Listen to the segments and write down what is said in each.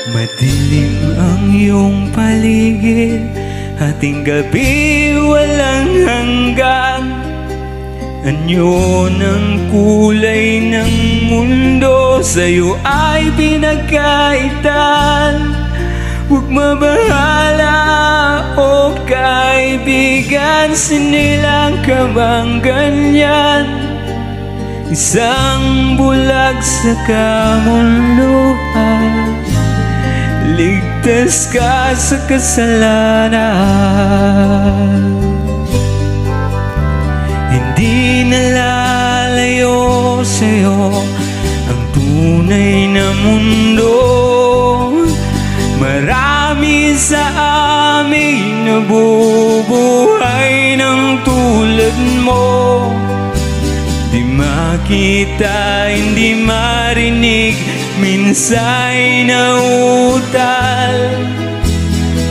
Madilim ang iyong paligid, hating gabi walang hanggan. Anyo ng kulay ng mundo, sa'yo ay pinagkaitan. Huwag mabahala o kaibigan, sinilang ka bang ganyan? Isang bulag sa kamuluhan, ligtas ka sa kasalanan. Hindi nalalayo sa'yo ang tunay na mundo. Marami sa amin nabubuhay ng tulad mo. Di makita, hindi marinig, minsa'y nautal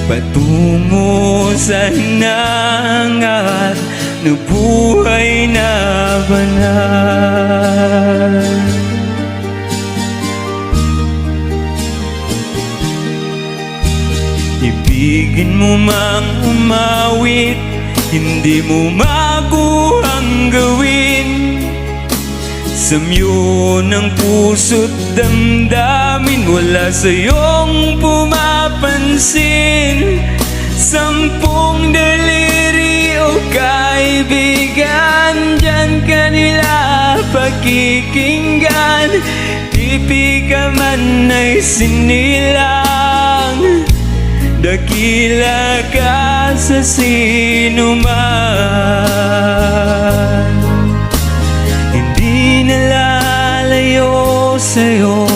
patungo sa hinangat na buhay na banal. Ibigin mo mang umawit, hindi mo makuhang gawin. Samyo ng puso't damdamin, wala sa'yong pumapansin. Sampung daliri o kaibigan, diyan ka nila pakikinggan. Tipi ka man ay sinilang, dakila ka sa sinuman. Hindi nalalayo sa'yo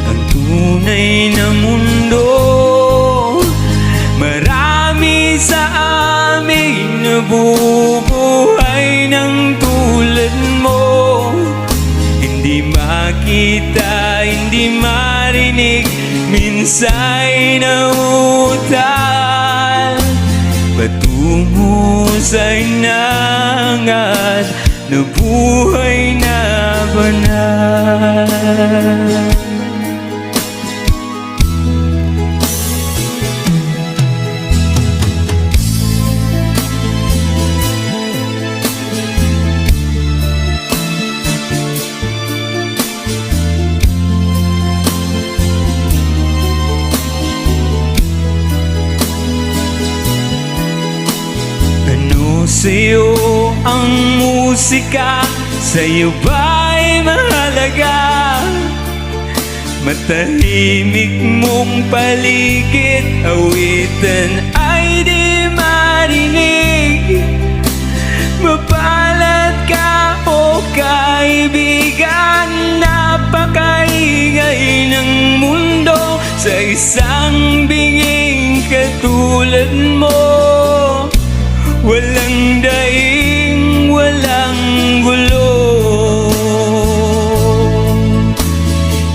ang tunay na mundo. Marami sa amin nabubuhay ng tulad mo. Hindi makita, hindi marinig, minsa'y nautal patungo sa hinangat na buhay na banal. Sa'yo ang musika, sa'yo ba'y mahalaga? Matahimik mong paligid, awitan ay di marinig. Mapalad ka o kaibigan, napakaingay ng mundo sa isang binging katulad mo. Walang daing, walang gulo.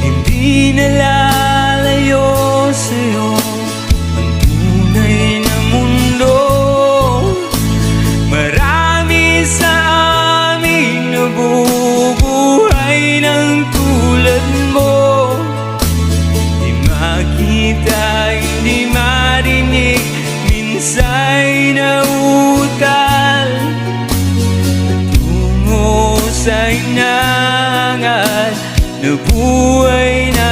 Hindi nalalayo sa'yo ang tunay na mundo. Marami sa amin nabubuhay ng tulad mo. Di makita, hindi marinig, minsa'y nautal patungo sa hinangat na buhay na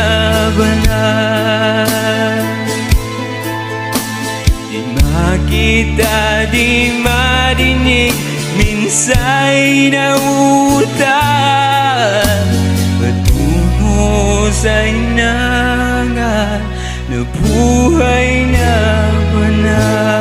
banal. Di makita, di marinig, minsa'y nautal patungo sa hinangat na buhay na banal.